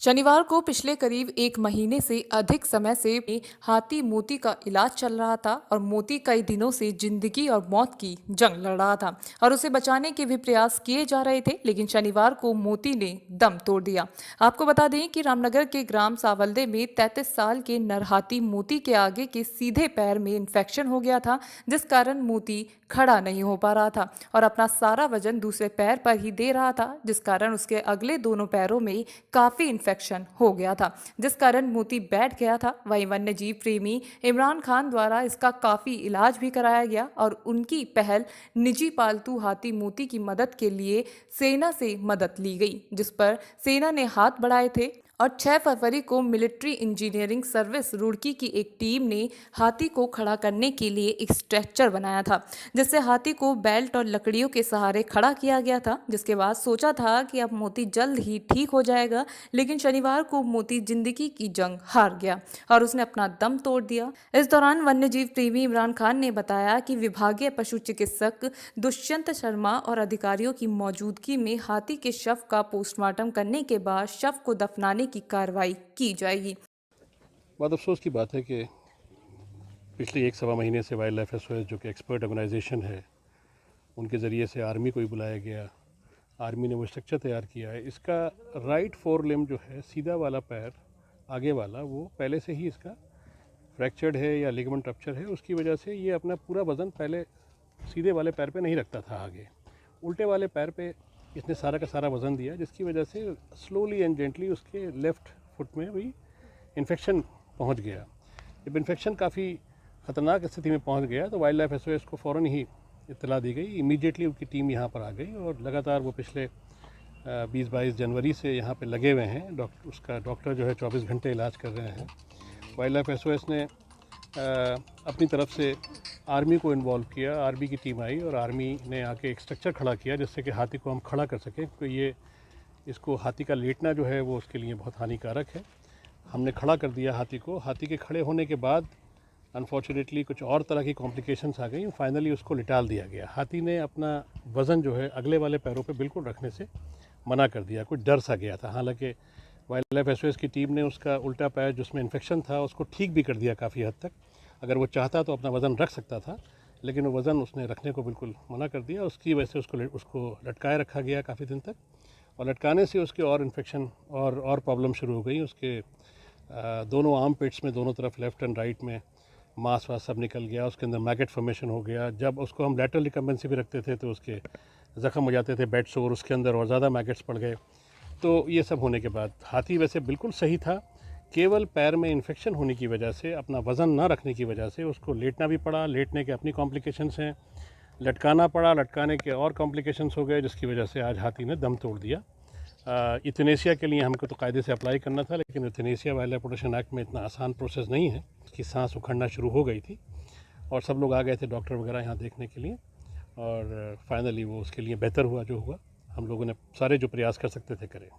शनिवार को पिछले करीब 1 महीने से अधिक समय से हाथी मोती का इलाज चल रहा था और मोती कई दिनों से जिंदगी और मौत की जंग लड़ रहा था और उसे बचाने के भी प्रयास किए जा रहे थे, लेकिन शनिवार को मोती ने दम तोड़ दिया। आपको बता दें कि रामनगर के ग्राम सावलदे में 33 साल के नरहाती मोती के आगे के सीधे पैर में इन्फेक्शन हो गया था, जिस कारण मोती खड़ा नहीं हो पा रहा था और अपना सारा वजन दूसरे पैर पर ही दे रहा था, जिस कारण उसके अगले दोनों पैरों में काफी इन्फेक्शन हो गया था, जिस कारण मोती बैठ गया था। वहीं वन्य जीव प्रेमी इमरान खान द्वारा इसका काफी इलाज भी कराया गया और उनकी पहल निजी पालतू हाथी मोती की मदद के लिए सेना से मदद ली गई, जिस पर सेना ने हाथ बढ़ाए थे और 6 फरवरी को मिलिट्री इंजीनियरिंग सर्विस रुड़की की एक टीम ने हाथी को खड़ा करने के लिए एक स्ट्रेचर बनाया था, जिससे हाथी को बेल्ट और लकड़ियों के सहारे खड़ा किया गया था। जिसके बाद सोचा था कि अब मोती जल्द ही ठीक हो जाएगा, लेकिन शनिवार को मोती जिंदगी की जंग हार गया और उसने अपना दम तोड़ दिया। इस दौरान वन्यजीव प्रेमी इमरान खान ने बताया कि विभागीय पशु चिकित्सक दुष्यंत शर्मा और अधिकारियों की मौजूदगी में हाथी के शव का पोस्टमार्टम करने के बाद शव को दफनाने की कार्रवाई की जाएगी। बहुत अफसोस की बात है कि पिछले 1 सवा महीने से वाइल्ड लाइफ एसओएस जो कि एक्सपर्ट ऑर्गेनाइजेशन है, उनके ज़रिए से आर्मी को ही बुलाया गया। आर्मी ने वो स्ट्रक्चर तैयार किया है। इसका राइट फोर लिम्ब जो है, सीधा वाला पैर आगे वाला, वो पहले से ही इसका फ्रैक्चर्ड है या लिगामेंट रप्चर है। उसकी वजह से ये अपना पूरा वज़न पहले सीधे वाले पैर पे नहीं रखता था, आगे उल्टे वाले पैर पे इसने सारा का सारा वज़न दिया, जिसकी वजह से स्लोली एंड जेंटली उसके लेफ़्ट फुट में भी इन्फेक्शन पहुंच गया। जब इन्फेक्शन काफ़ी ख़तरनाक स्थिति में पहुंच गया तो वाइल्ड लाइफ एसओएस को फ़ौरन ही इत्तला दी गई। इमीडिएटली उनकी टीम यहाँ पर आ गई और लगातार वो पिछले 20-22 जनवरी से यहाँ पे लगे हुए हैं। उसका डॉक्टर जो है 24 घंटे इलाज कर रहे हैं। वाइल्ड लाइफ एसओएस ने अपनी तरफ से आर्मी को इन्वॉल्व किया। आर्मी की टीम आई और आर्मी ने आके एक स्ट्रक्चर खड़ा किया जिससे कि हाथी को हम खड़ा कर सकें, क्योंकि इसको हाथी का लेटना जो है वो उसके लिए बहुत हानिकारक है। हमने खड़ा कर दिया हाथी को। हाथी के खड़े होने के बाद अनफॉर्चुनेटली कुछ और तरह की कॉम्प्लिकेशंस आ गई। फाइनली उसको लिटाल दिया गया। हाथी ने अपना वज़न जो है अगले वाले पैरों पे बिल्कुल रखने से मना कर दिया, कुछ डर सा गया था। हालांकि वाइल्ड लाइफ एसओएस की टीम ने उसका उल्टा पैर जिसमें इन्फेक्शन था उसको ठीक भी कर दिया काफ़ी हद तक। अगर वो चाहता तो अपना वज़न रख सकता था, लेकिन वो वज़न उसने रखने को बिल्कुल मना कर दिया। उसकी वजह से उसको लटकाए रखा गया काफ़ी दिन तक, और लटकाने से उसके और इन्फेक्शन और प्रॉब्लम शुरू हो गई। उसके दोनों आर्म पिट्स में, दोनों तरफ लेफ़्ट एंड राइट में मांस वास सब निकल गया। उसके अंदर मैगेट फॉर्मेशन हो गया। जब उसको हम लैटरल रिकम्बेंसी भी रखते थे तो उसके ज़ख्म हो जाते थे, बेड सोर, उसके अंदर और ज़्यादा मैगेट्स पड़ गए। तो ये सब होने के बाद हाथी वैसे बिल्कुल सही था, केवल पैर में इन्फेक्शन होने की वजह से, अपना वज़न ना रखने की वजह से उसको लेटना भी पड़ा। लेटने के अपनी कॉम्प्लिकेशंस हैं, लटकाना पड़ा, लटकाने के और कॉम्प्लिकेशंस हो गए, जिसकी वजह से आज हाथी ने दम तोड़ दिया। यूथनेसिया के लिए हमको तो कायदे से अप्लाई करना था, लेकिन euthanasia wild life protection act में इतना आसान प्रोसेस नहीं है। उसकी सांस उखड़ना शुरू हो गई थी और सब लोग आ गए थे, डॉक्टर वगैरह यहाँ देखने के लिए, और फाइनली वो उसके लिए बेहतर हुआ जो हुआ। हम लोगों ने सारे जो प्रयास कर सकते थे करे।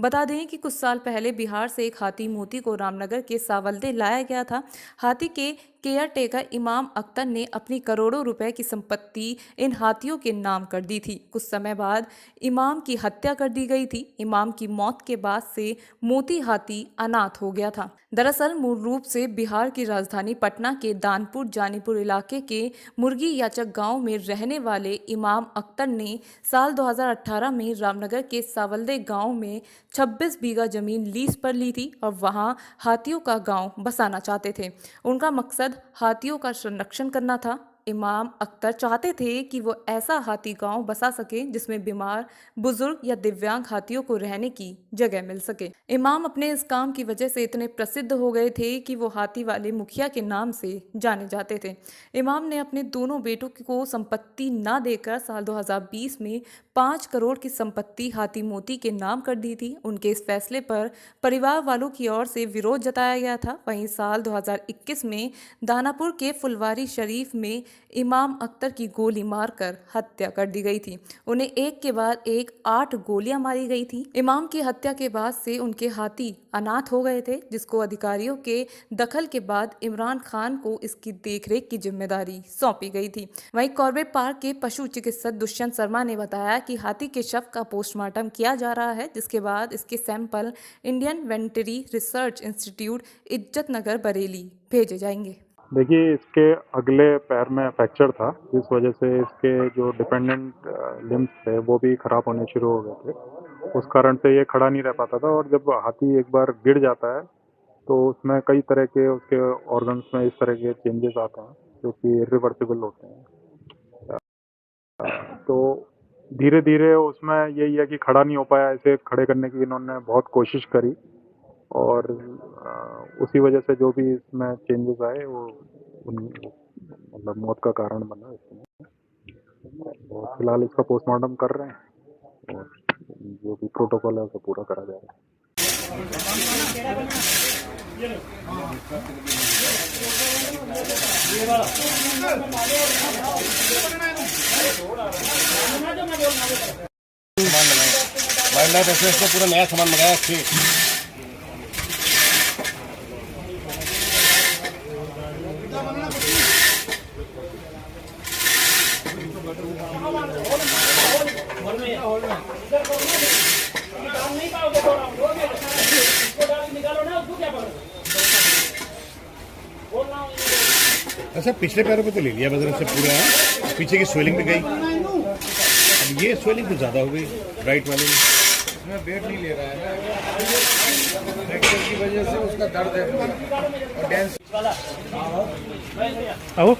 बता दें कि कुछ साल पहले बिहार से एक हाथी मोती को रामनगर के सावलदे लाया गया था। हाथी के केयर टेकर इमाम अख्तर ने अपनी करोड़ों रुपए की संपत्ति इन हाथियों के नाम कर दी थी। कुछ समय बाद इमाम की हत्या कर दी गई थी। इमाम की मौत के बाद से मोती हाथी अनाथ हो गया था। दरअसल मूल रूप से बिहार की राजधानी पटना के दानपुर जानीपुर इलाके के मुर्गी याचक गांव में रहने वाले इमाम अख्तर ने साल 2018 में रामनगर के सावलदे गांव में 26 बीघा जमीन लीज पर ली थी और वहां हाथियों का गांव बसाना चाहते थे। उनका मकसद हाथियों का संरक्षण करना था। इमाम अख्तर चाहते थे कि वो ऐसा हाथी गांव बसा सके जिसमें बीमार, बुजुर्ग या दिव्यांग हाथियों को रहने की जगह मिल सके। इमाम अपने इस काम की वजह से इतने प्रसिद्ध हो गए थे कि वो हाथी वाले मुखिया के नाम से जाने जाते थे। इमाम ने अपने दोनों बेटों को संपत्ति न देकर साल 2020 में 5 करोड़ की संपत्ति हाथी मोती के नाम कर दी थी। उनके इस फैसले पर परिवार वालों की ओर से विरोध जताया गया था। वहीं साल 2021 में दानापुर के फुलवारी शरीफ में इमाम अख्तर की गोली मारकर हत्या कर दी गई थी। उन्हें एक के बाद एक 8 गोलियां मारी गई थी। इमाम की हत्या के बाद से उनके हाथी अनाथ हो गए थे, जिसको अधिकारियों के दखल के बाद इमरान खान को इसकी देखरेख की जिम्मेदारी सौंपी गई थी। वहीं कॉर्बेट पार्क के पशु चिकित्सक दुष्यंत शर्मा ने बताया कि हाथी के शव का पोस्टमार्टम किया जा रहा है, जिसके बाद इसके sample Indian veterinary research institute Izzatnagar Bareilly भेजे जाएंगे। देखिए, इसके अगले पैर में फ्रैक्चर था, जिस वजह से इसके जो डिपेंडेंट लिम्स थे वो भी खराब होने शुरू हो गए थे। उस कारण से ये खड़ा नहीं रह पाता था, और जब हाथी एक बार गिर जाता है तो उसमें कई तरह के उसके ऑर्गन्स में इस तरह के चेंजेस आते हैं जो कि इरिवर्सिबल होते हैं। तो धीरे धीरे उसमें यही है कि खड़ा नहीं हो पाया। इसे खड़े करने की इन्होंने बहुत कोशिश करी, और उसी वजह से जो भी इसमें चेंजेस आए वो मतलब मौत का कारण बना इसमें। और फिलहाल इसका पोस्टमार्टम कर रहे हैं, और जो भी प्रोटोकॉल है उसे पूरा करा जा रहा है। वाइल्ड लाइफ एसएस ने पूरा नया सामान मंगाया थे। अच्छा, पिछले पैरों पे तो ले लिया वजन से पूरा, पीछे की स्वेलिंग भी गई। अब ये स्वेलिंग तो ज़्यादा हो गई राइट वाले में। उसमें वेट नहीं ले रहा है ना, फ्रैक्चर की वजह से उसका दर्द है और डांस आओ।